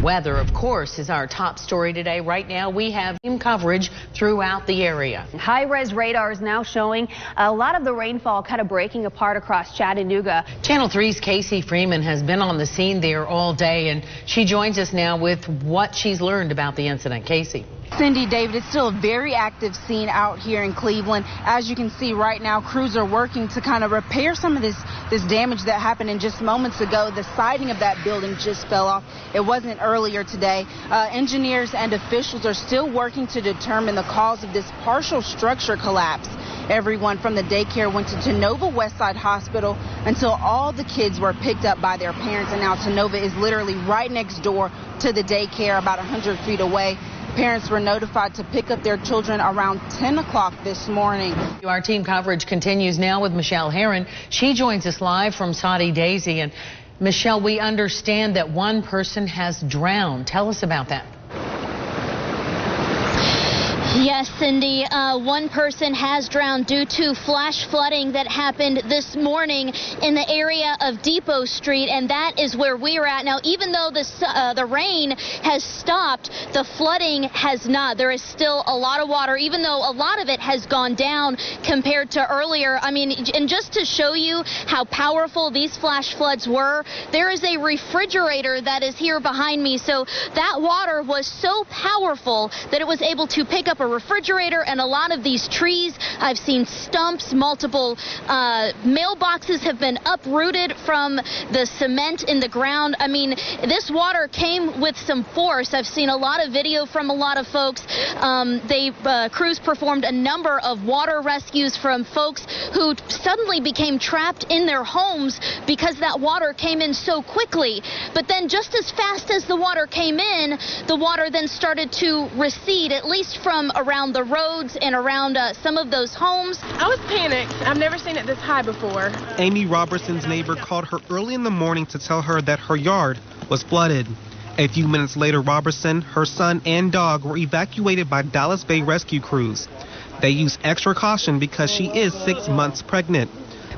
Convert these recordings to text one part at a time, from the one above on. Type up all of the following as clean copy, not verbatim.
weather, of course, is our top story today. Right now, we have team coverage throughout the area. High-res radar is now showing a lot of the rainfall kind of breaking apart across Chattanooga. Channel 3's Casey Freeman has been on the scene there all day, and she joins us now with what she's learned about the incident. Casey. Cindy, David, it's still a very active scene out here in Cleveland. As you can see right now, crews are working to kind of repair some of this damage that happened in just moments ago. The siding of that building just fell off. It wasn't earlier today. Engineers and officials are still working to determine the cause of this partial structure collapse. Everyone from the daycare went to Tennova Westside Hospital until all the kids were picked up by their parents. And now Tennova is literally right next door to the daycare, about 100 feet away. Parents were notified to pick up their children around 10 o'clock this morning. Our team coverage continues now with Michelle Herron. She joins us live from Soddy Daisy. And Michelle, we understand that one person has drowned. Tell us about that. Yes, Cindy, one person has drowned due to flash flooding that happened this morning in the area of Depot Street, and that is where we are at now. Even though the rain has stopped, the flooding has not. There is still a lot of water, even though a lot of it has gone down compared to earlier. I mean, and just to show you how powerful these flash floods were, there is a refrigerator that is here behind me. So that water was so powerful that it was able to pick up a refrigerator and a lot of these trees. I've seen stumps, multiple mailboxes have been uprooted from the cement in the ground. I mean, this water came with some force. I've seen a lot of video from a lot of folks. Crews performed a number of water rescues from folks who suddenly became trapped in their homes because that water came in so quickly. But then just as fast as the water came in, the water then started to recede, at least from around the roads and around some of those homes. I was panicked. I've never seen it this high before. Amy Robertson's neighbor called her early in the morning to tell her that her yard was flooded. A few minutes later, Robertson, her son, and dog were evacuated by Dallas Bay rescue crews. They used extra caution because she is 6 months pregnant.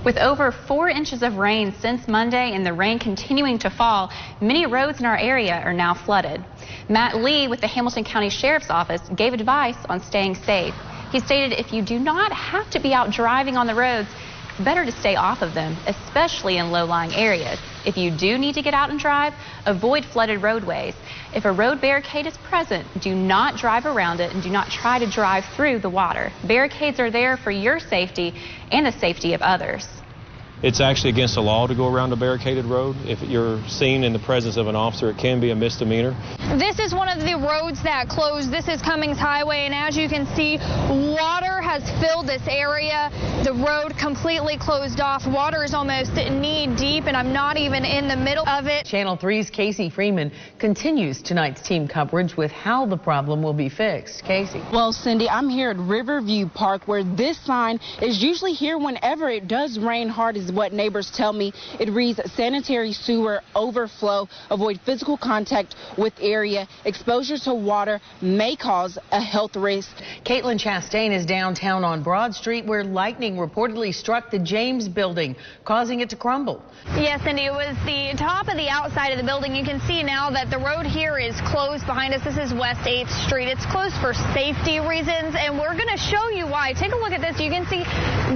With over 4 inches of rain since Monday and the rain continuing to fall, many roads in our area are now flooded. Matt Lee with the Hamilton County Sheriff's Office gave advice on staying safe. He stated if you do not have to be out driving on the roads, it's better to stay off of them, especially in low-lying areas. If you do need to get out and drive, avoid flooded roadways. If a road barricade is present, do not drive around it and do not try to drive through the water. Barricades are there for your safety and the safety of others. It's actually against the law to go around a barricaded road. If you're seen in the presence of an officer, it can be a misdemeanor. This is one of the roads that closed. This is Cummings Highway, and as you can see, water has filled this area. The road completely closed off. Water is almost knee deep, and I'm not even in the middle of it. Channel 3's Casey Freeman continues tonight's team coverage with how the problem will be fixed. Casey. Well, Cindy, I'm here at Riverview Park, where this sign is usually here whenever it does rain hard, is what neighbors tell me. It reads sanitary sewer overflow, avoid physical contact with area, exposure to water may cause a health risk. Caitlin Chastain is downtown on Broad Street where lightning reportedly struck the James building, causing it to crumble. Yes, Cindy, it was the top of the outside of the building. You can see now that the road here is closed behind us. This is West 8th Street. It's closed for safety reasons, and we're going to show you why. Take a look at this. You can see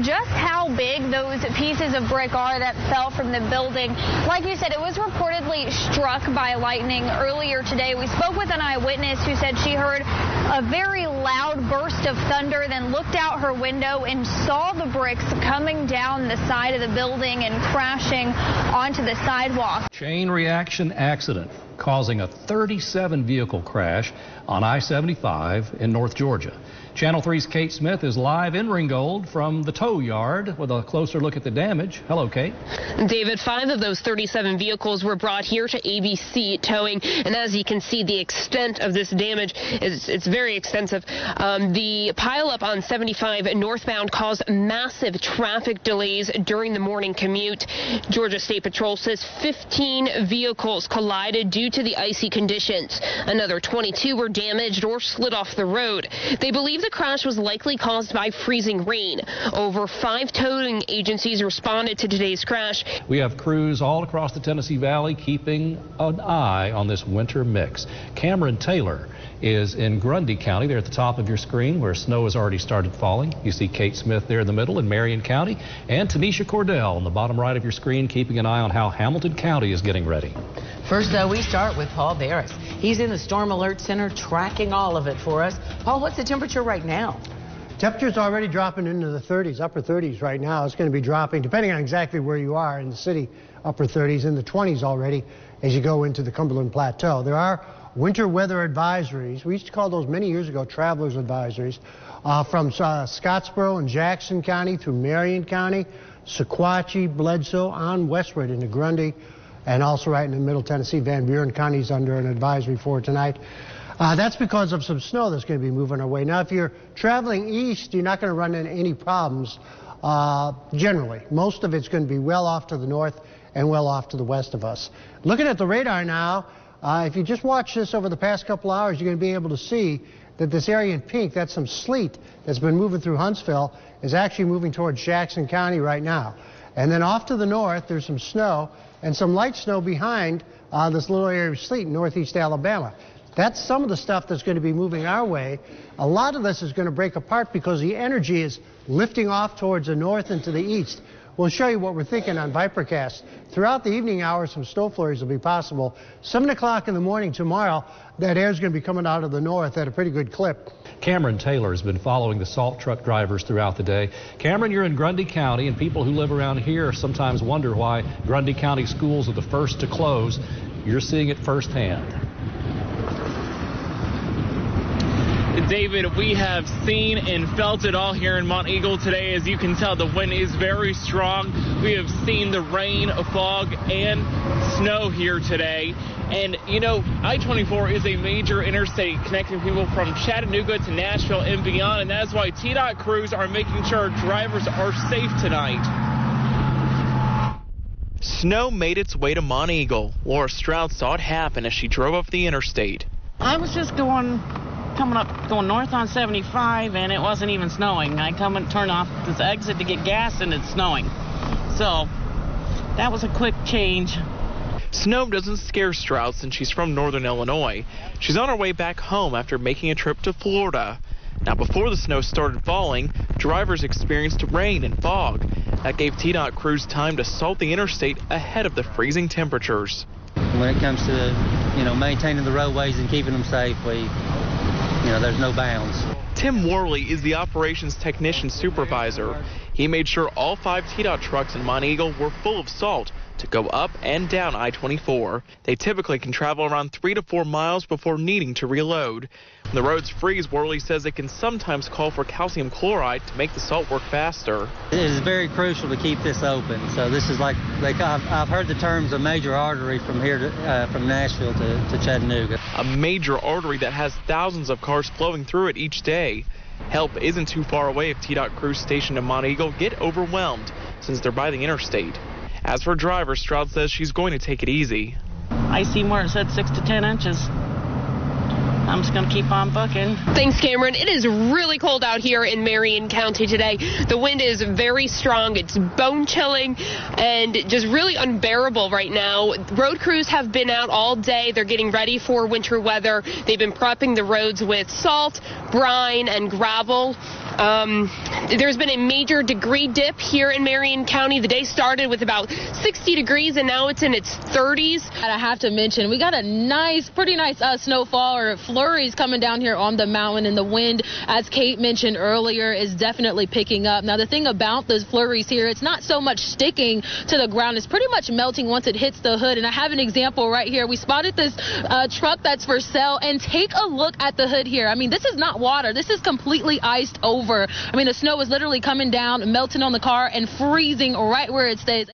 just how big those pieces of brick are that fell from the building. Like you said, it was reportedly struck by lightning earlier today. We spoke with an eyewitness who said she heard a very loud burst of thunder, then looked out her window and saw the bricks coming down the side of the building and crashing onto the sidewalk. Chain reaction accident causing a 37 vehicle crash on I-75 in North Georgia. Channel 3's Kate Smith is live in Ringgold from the tow yard with a closer look at the damage. Hello, Kate. David, 5 of those 37 vehicles were brought here to ABC Towing, and as you can see, the extent of this damage it's very extensive. The pileup on 75 northbound caused massive traffic delays during the morning commute. Georgia State Patrol says 15 vehicles collided due due to the icy conditions. Another 22 were damaged or slid off the road. They believe the crash was likely caused by freezing rain. Over 5 towing agencies responded to today's crash. We have crews all across the Tennessee Valley keeping an eye on this winter mix. Cameron Taylor is in Grundy County, there at the top of your screen, where snow has already started falling. You see Kate Smith there in the middle in Marion County, and Tanisha Cordell on the bottom right of your screen, keeping an eye on how Hamilton County is getting ready. First, though, we start with Paul Barris. He's in the Storm Alert Center tracking all of it for us. Paul, what's the temperature right now? Temperature's already dropping into the 30s, upper 30s right now. It's going to be dropping, depending on exactly where you are in the city, upper 30s, in the 20s already as you go into the Cumberland Plateau. There are winter weather advisories. We used to call those many years ago travelers advisories from Scottsboro and Jackson County through Marion County, Sequatchie, Bledsoe, on westward into Grundy, and also right in the middle Tennessee. Van Buren County's under an advisory for tonight. That's because of some snow that's going to be moving our way. Now, if you're traveling east, you're not going to run into any problems generally. Most of it's going to be well off to the north and well off to the west of us. Looking at the radar now, if you just watch this over the past couple hours, you're going to be able to see that this area in pink, that's some sleet that's been moving through Huntsville, is actually moving towards Jackson County right now. And then off to the north, there's some snow and some light snow behind this little area of sleet in northeast Alabama. That's some of the stuff that's going to be moving our way. A lot of this is going to break apart because the energy is lifting off towards the north and to the east. We'll show you what we're thinking on Vipercast. Throughout the evening hours, some snow flurries will be possible. 7 o'clock in the morning tomorrow, that air is going to be coming out of the north at a pretty good clip. Cameron Taylor has been following the salt truck drivers throughout the day. Cameron, you're in Grundy County, and people who live around here sometimes wonder why Grundy County schools are the first to close. You're seeing it firsthand. David, we have seen and felt it all here in Monteagle today. As you can tell, the wind is very strong. We have seen the rain, fog, and snow here today. And, you know, I-24 is a major interstate connecting people from Chattanooga to Nashville and beyond, and that's why TDOT crews are making sure drivers are safe tonight. Snow made its way to Monteagle. Laura Stroud saw it happen as she drove up the interstate. I was just going north on 75, and it wasn't even snowing. I come and turn off this exit to get gas, and it's snowing. So that was a quick change. Snow doesn't scare Stroud since she's from northern Illinois. She's on her way back home after making a trip to Florida. Now, before the snow started falling, drivers experienced rain and fog. That gave TDOT crews time to salt the interstate ahead of the freezing temperatures. When it comes to, maintaining the roadways and keeping them safe, there's no bounds. Tim Worley is the operations technician supervisor. He made sure all 5 TDOT trucks in Monteagle were full of salt to go up and down I-24. They typically can travel around 3 to 4 miles before needing to reload. When the roads freeze, Worley says it can sometimes call for calcium chloride to make the salt work faster. It is very crucial to keep this open. So this is I've heard the terms a major artery from here to, from Nashville to Chattanooga. A major artery that has thousands of cars flowing through it each day. Help isn't too far away if TDOT crews stationed in Monteagle get overwhelmed since they're by the interstate. As for drivers, Stroud says she's going to take it easy. I see where it said 6 to 10 inches. I'm just going to keep on booking. Thanks, Cameron. It is really cold out here in Marion County today. The wind is very strong. It's bone chilling and just really unbearable right now. Road crews have been out all day. They're getting ready for winter weather. They've been prepping the roads with salt, brine, and gravel. There's been a major degree dip here in Marion County. The day started with about 60 degrees, and now it's in its 30s. And I have to mention, we got a pretty nice snowfall or flurries coming down here on the mountain, and the wind, as Kate mentioned earlier, is definitely picking up. Now, the thing about those flurries here, it's not so much sticking to the ground. It's pretty much melting once it hits the hood. And I have an example right here. We spotted this truck that's for sale, and take a look at the hood here. I mean, this is not water. This is completely iced over. I mean, the snow is literally coming down, melting on the car, and freezing right where it stays.